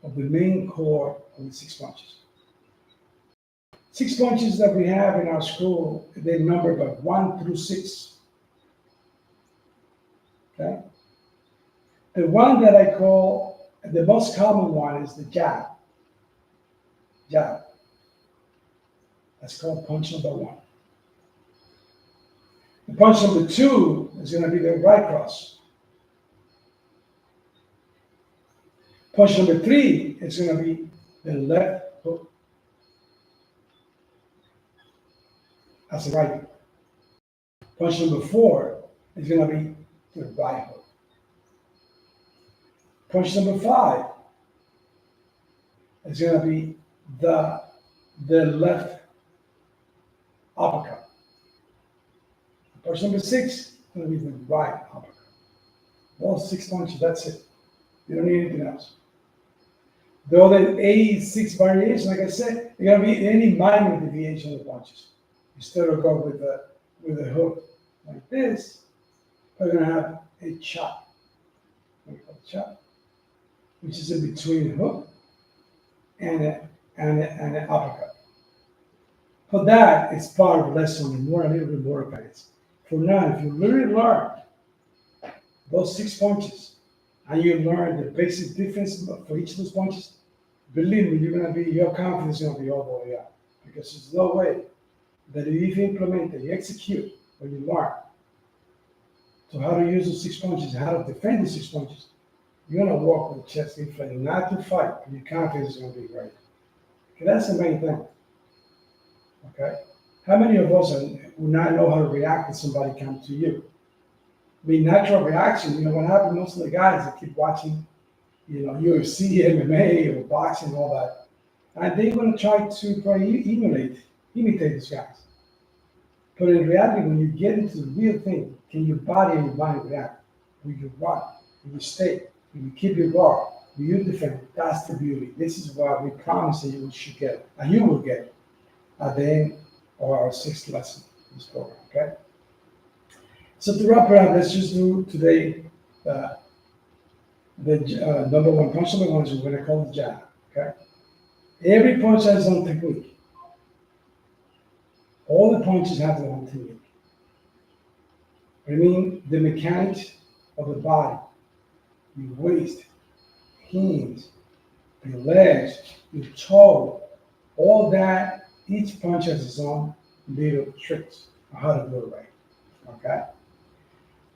of the main core of the 6 punches. 6 punches that we have in our school, they number by 1 through 6. Okay? The one that I call the most common one is the jab. Jab. That's called punch number 1. The punch number 2 is going to be the right cross. Punch number 3 is going to be the left hook. That's the right hook. Punch number 4 is going to be the right hook. Punch number 5 is going to be the left uppercut. Punch number 6 is going to be the right uppercut. Those 6 punches, that's it. You don't need anything else. The other 6 variations, like I said, they're going to be any minor deviation of the punches. Instead of go with a hook like this, we're going to have a chop. What we call a chop, which is in between a hook and an uppercut. For that, it's part of the lesson, a little bit more advanced. For now, if you really learn those 6 punches and you learn the basic difference for each of those punches, believe me, your confidence is going to be all the way up. Because there's no way that if you implement it, you execute, or you learn to how to use those 6 punches, how to defend the 6 punches, you're going to walk with the chest inflated, not to fight, and your confidence is going to be great. Okay, that's the main thing. Okay? How many of us will not know how to react when somebody comes to you? I mean, natural reaction, what happens, most of the guys that keep watching, UFC, MMA, or boxing, and all that, and they're going to try to probably imitate these guys. But in reality, when you get into the real thing, can your body and your mind react? Will you run? Will you stay? Will you keep your guard? Will you defend? That's the beauty. This is what we promise that you should get, and you will get at the end of our 6th lesson in this program, okay? So to wrap it up, let's just do today the number 1, punch number 1 is we're going to call the jab, okay? Every punch has its own technique. All the punches have their own technique. I mean, the mechanics of the body, your waist, hands, your legs, your toe, all that, each punch has its own little tricks on how to do it right, okay?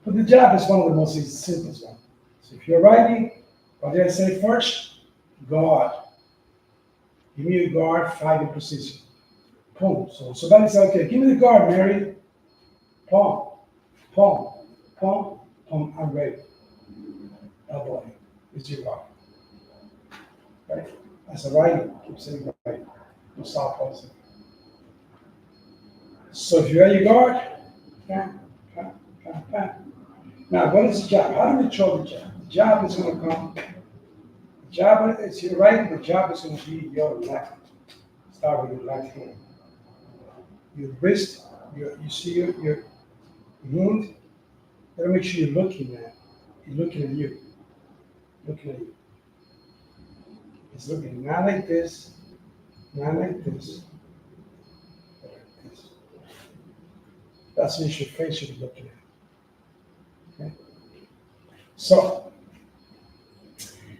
But the jab is one of the most simplest ones. So if you're righty, what did I say first? Guard. Give me your guard, fight in precision. Boom. So somebody said, okay, give me the guard, Mary. Pump, pump, pump, pump. I'm ready. Elbow. It's your guard. Right? As a righty, keep saying right. No stop pulsing. So if you're at your guard, bam, bam, bam, bam. Now, what is the jab? How do we throw the jab? The jab is going to come. The jab is your right, the jab is going to be your left. Start with your left hand. Your wrist, you see your hand. You gotta make sure you're looking at you. Looking at you. It's looking not like this, not like this, but like this. That's what your face should be looking at. Okay? So,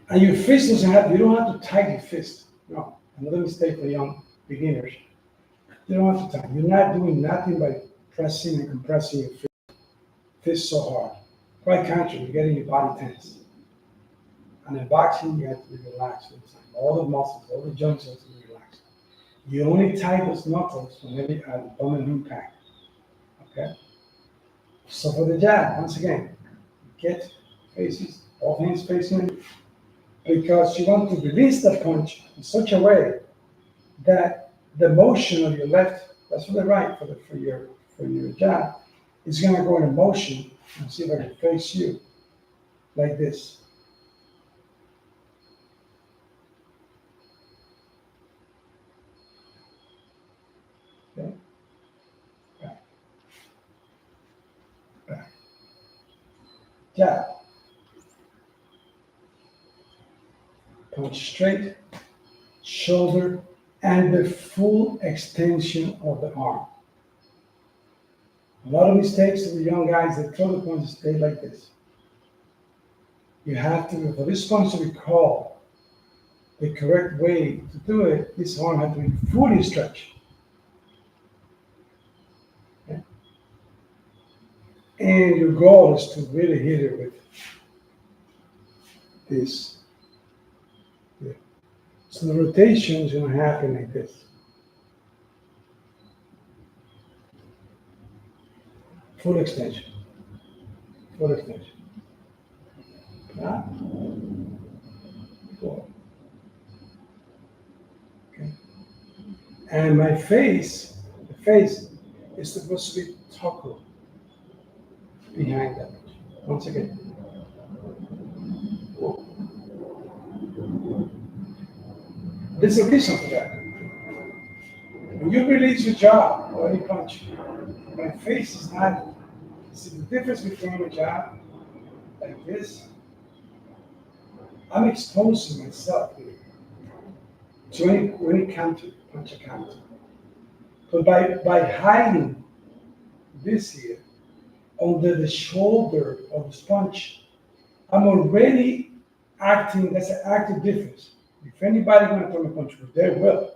and your fist doesn't have, you don't have to tighten your fist. No, another mistake for young beginners. You don't have to tighten. You're not doing nothing by pressing and compressing your fist so hard. Quite contrary, you're getting your body tense. And in boxing, you have to be relaxed all the time. All the muscles, all the joints have to be relaxed. You only tighten those knuckles whenever you have a dominant impact. Okay? So for the jab, once again, get faces, all hands facing you, because you want to release the punch in such a way that the motion of your left, that's for the right, for your jab, is gonna go in motion. And see if I can face you like this. Okay? Back, back. Jab. Punch straight, shoulder, and the full extension of the arm. A lot of mistakes of the young guys that throw the punches stay like this. You have to, for this punch to be called the correct way to do it, this arm has to be fully stretched. Okay? And your goal is to really hit it with this. Yeah. So the rotation is going to happen like this. Full extension. Full extension. Four. Okay. And my face, the face is supposed to be toggle behind that. Once again. There's a reason for that. When you release your jaw or any punch, my face is not. See the difference between a jab like this? I'm exposing myself here to any counter, punch a counter. But by hiding this here under the shoulder of the punch, I'm already acting, that's an active difference. If anybody's gonna throw a punch, they will.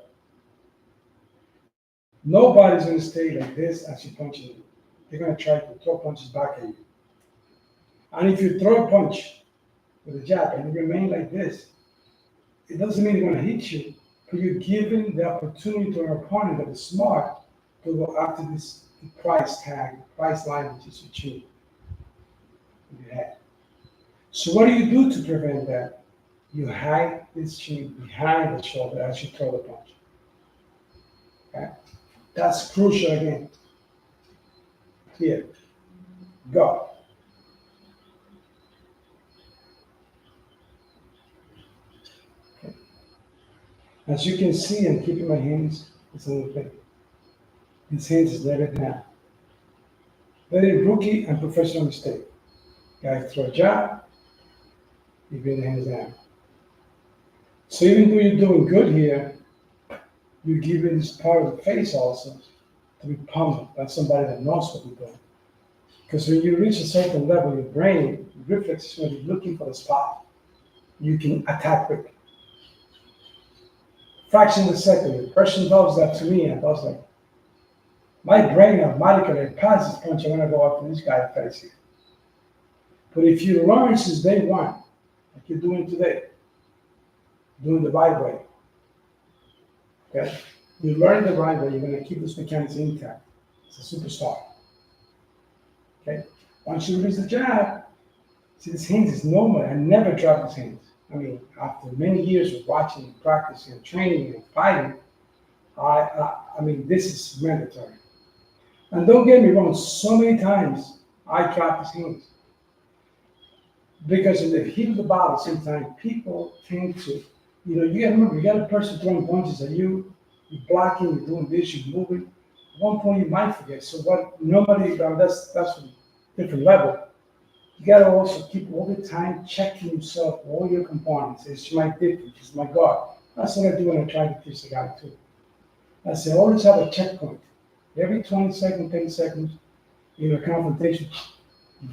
Nobody's gonna stay like this as you're punching you. They're gonna try to throw punches back at you. And if you throw a punch with a jab and you remain like this, it doesn't mean they're gonna hit you, but you're giving the opportunity to an opponent that is smart to go after this price tag, price line, which is your chin, your head. So what do you do to prevent that? You hide this chin behind the shoulder as you throw the punch. Okay? That's crucial again. Here, go. Okay. As you can see, I'm keeping my hands it's on the plate. These hands is never down. Very rookie and professional mistake. Guys throw a jab, you bring the hands down. So even though you're doing good here, you're giving this part of the face also to be pummeled by somebody that knows what you're doing. Because when you reach a certain level, your brain, your reflex is going to be looking for the spot. You can attack quickly. Fraction of a second, the person does that to me, and I was like, my brain automatically passes punch, I'm going to go after this guy face here. But if you learn since day one, like you're doing today, doing the right way, okay? You learn the right way, you're going to keep this mechanics intact. It's a superstar. Okay? Once you release the jab, see this hands is normal. I never drop his hands. I mean, after many years of watching and practicing and training and fighting, I mean, this is mandatory. And don't get me wrong, so many times I drop his hands. Because in the heat of the battle, sometimes people tend to, you gotta remember, you got a person throwing punches at you, you're blocking, you're doing this, you're moving. At one point you might forget. So what normally, that's a different level. You gotta also keep all the time checking yourself, all your components. It's my difference, it's my guard. That's what I do when I try to teach the guy too. I say, always have a checkpoint. Every 20 seconds, 10 seconds, in a confrontation,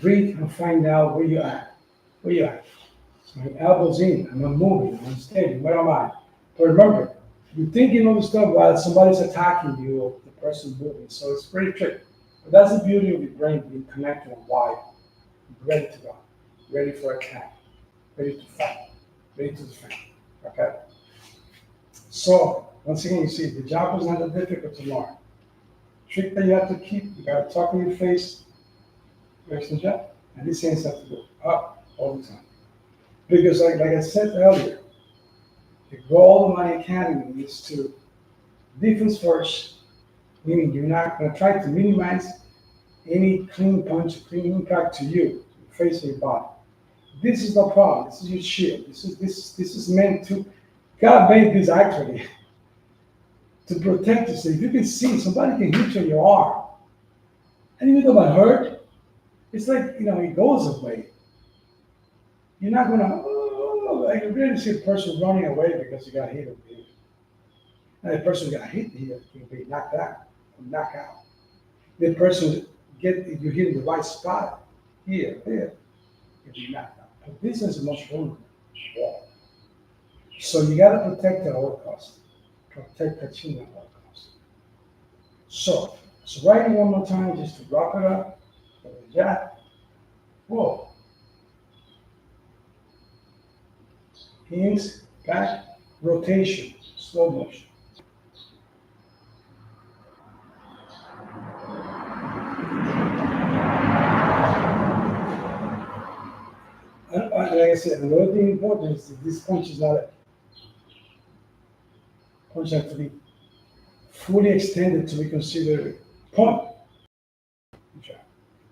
breathe and find out where you're at. Where you at? My elbows in, I'm not moving, I'm steady, where am I? But remember, you're thinking all this stuff while somebody's attacking you or the person moving, so it's pretty tricky. But that's the beauty of your brain being connected and wired. Ready to go, ready for attack, ready to fight, ready to defend. Okay? So, once again, you see, the job is not that difficult to learn. Trick that you have to keep, you gotta talk in your face, where's the job? And these hands have to go up all the time. Because like I said earlier, the goal of my academy is to defense first, meaning you're not going to try to minimize any clean punch or clean impact to you, face your body. This is the problem. This is your shield. This is meant to. God made this actually to protect you. So if you can see somebody can hit you in your arm, and even though it hurt, it's like it goes away. You're not gonna. Oh, I can really see a person running away because he got hit over here. And the person got hit here can be knocked out, knocked out. The person you hit in the right spot here, there, you'll be knocked out. But this is much vulnerable. Wall. So you gotta protect at all costs. Protect the chin at all costs. So write it one more time just to wrap it up. Yeah. Whoa. Hands, back, rotation, slow motion. And like I said, another thing important is that this punch is not a punch has to be fully extended to be considered a point. Okay.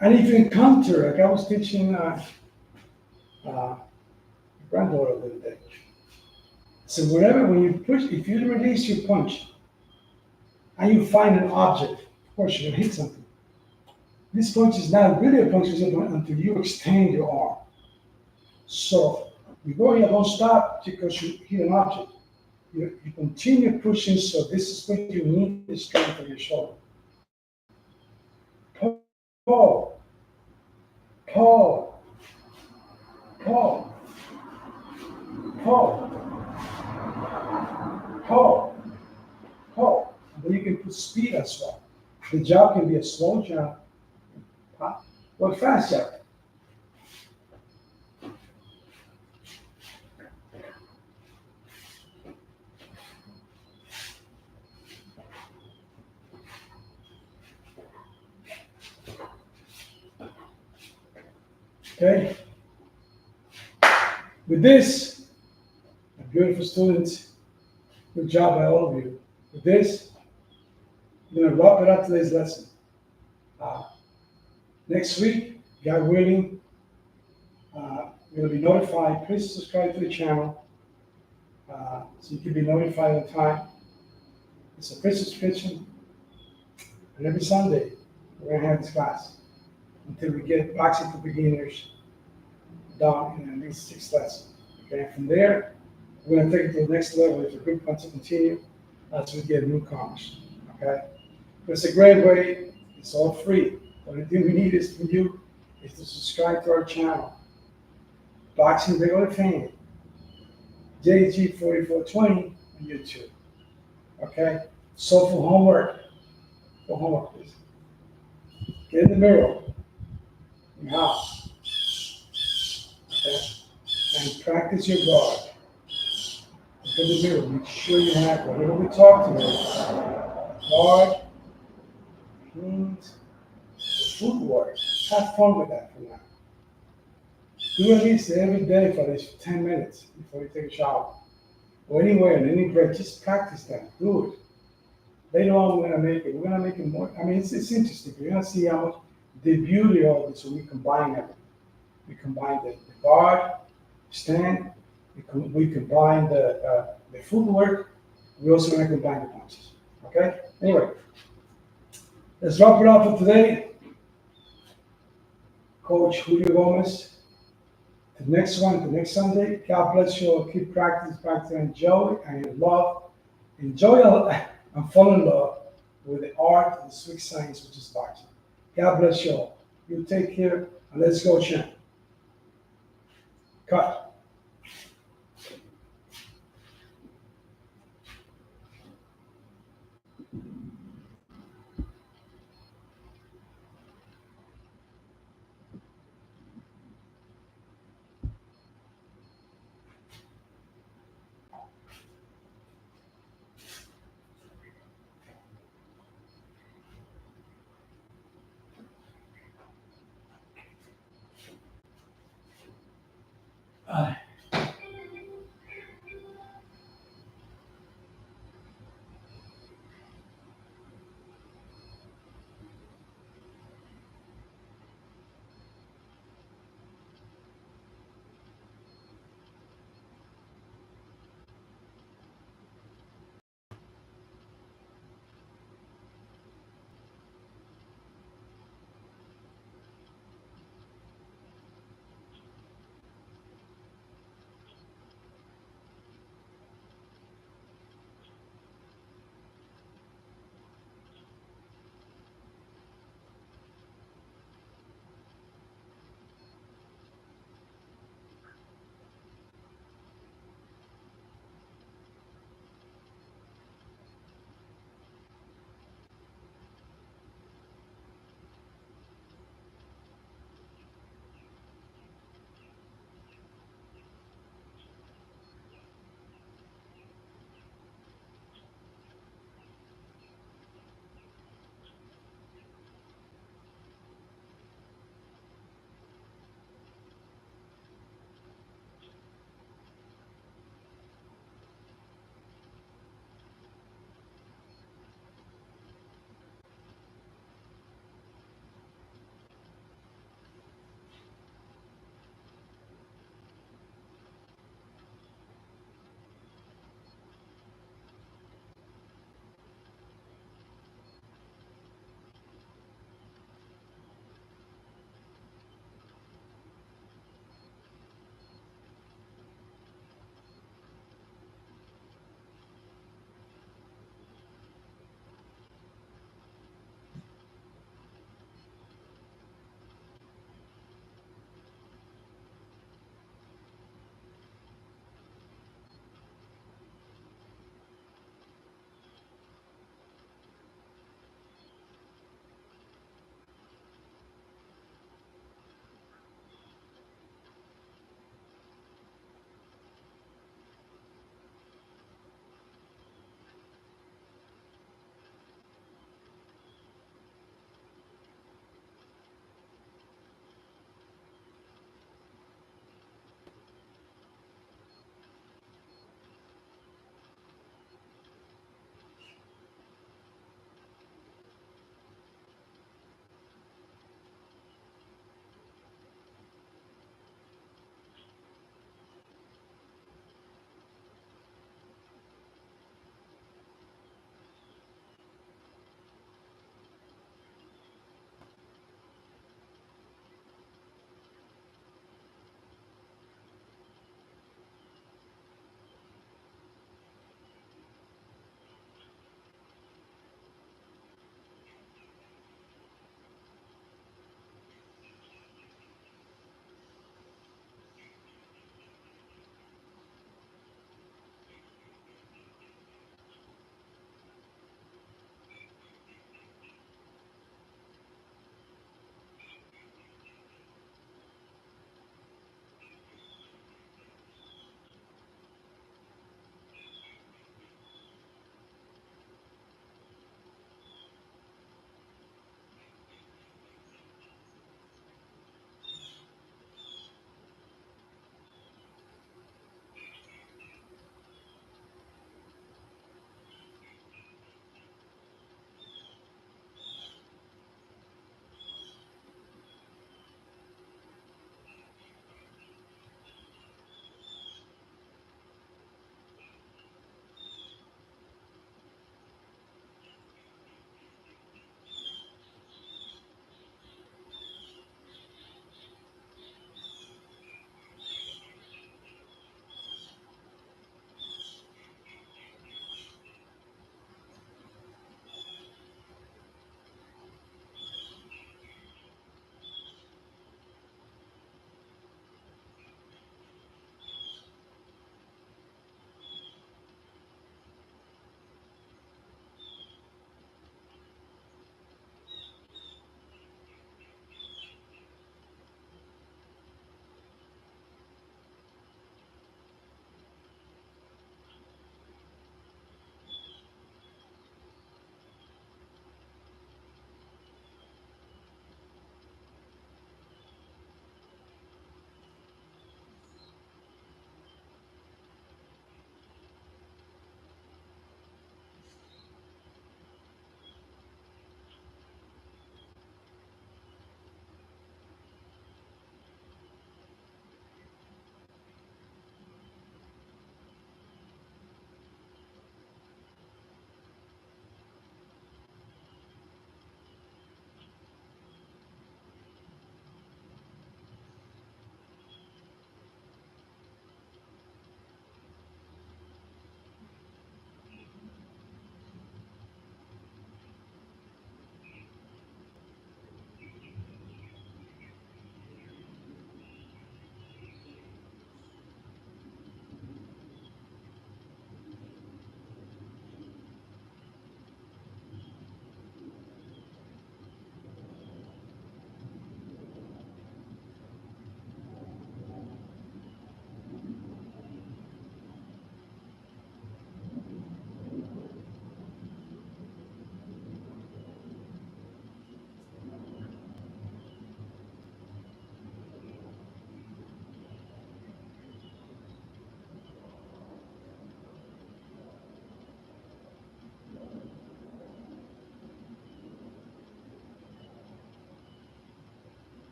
And if you encounter, like I was teaching uh, granddaughter the other day. So when you push, if you release your punch and you find an object, of course you're gonna hit something. This punch is not really a punch until you extend your arm. So you go here, don't stop because you hit an object. You continue pushing, so this is when you need the strength of your shoulder. Pull, pull, pull, pull, pull, pull. Then you can put speed as well. The jump can be a slow jump, pop, or a fast jump. Okay? With this, my beautiful students, good job by all of you. With this, I'm going to wrap it up today's lesson. Uh, Next week, God willing, you're going to be notified. Please subscribe to the channel so you can be notified on time. It's a free subscription. And every Sunday, we're going to have this class until we get boxing for beginners done in at least 6 lessons. Okay, from there, we're going to take it to the next level. It's a good one to continue as we get newcomers. Okay, but it's a great way. It's all free. The only thing we need is from you is to subscribe to our channel. Boxing Regular Fan, JG4420 on YouTube. Okay, so for homework, please. Get in the mirror in your house. Okay, and practice your guard. Look in the mirror. Make sure you have whatever we talked about. Guard, hands, the footwork. Have fun with that for now. Do at least every day for at least 10 minutes before you take a shower. Or anywhere, in any break, just practice that. Do it. Later on, we're going to make it. We're going to make it more. I mean, it's interesting. You're going to see how much the beauty of it. So we combine everything. We combine the guard, stand. We combine the footwork. We also going to combine the punches. Okay? Anyway, let's wrap it up for today. Coach Julio Gomez. The next one, the next Sunday. God bless you all. Keep practice, enjoy and love. Enjoy and fall in love with the art and the sweet science, which is boxing. God bless you all. You take care and let's go, champ. Cut.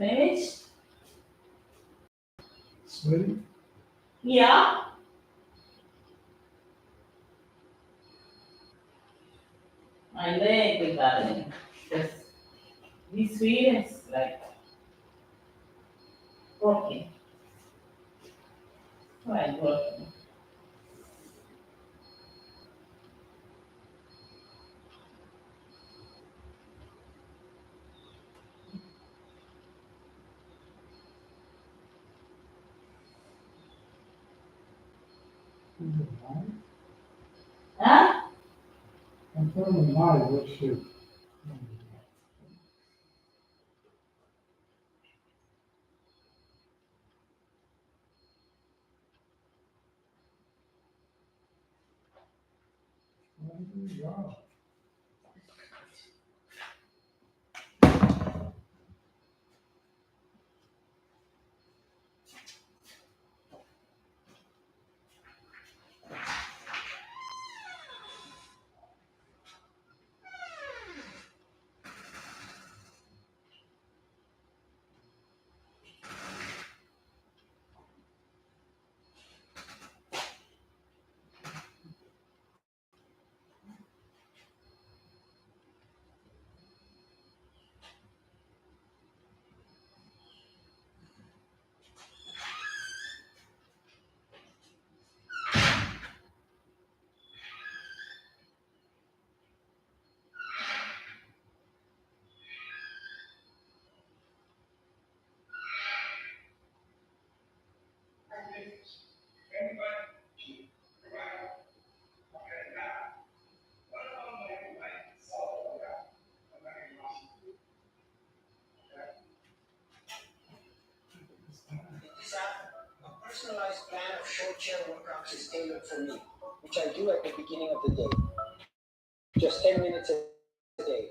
finished? Sweaty? Yeah. My leg, darling. Just be sweet and like working. Right, working. Huh? I'm telling you, my what shape? Yeah. A personalized plan of short chair workouts is tailored for me, which I do at the beginning of the day. Just 10 minutes a day.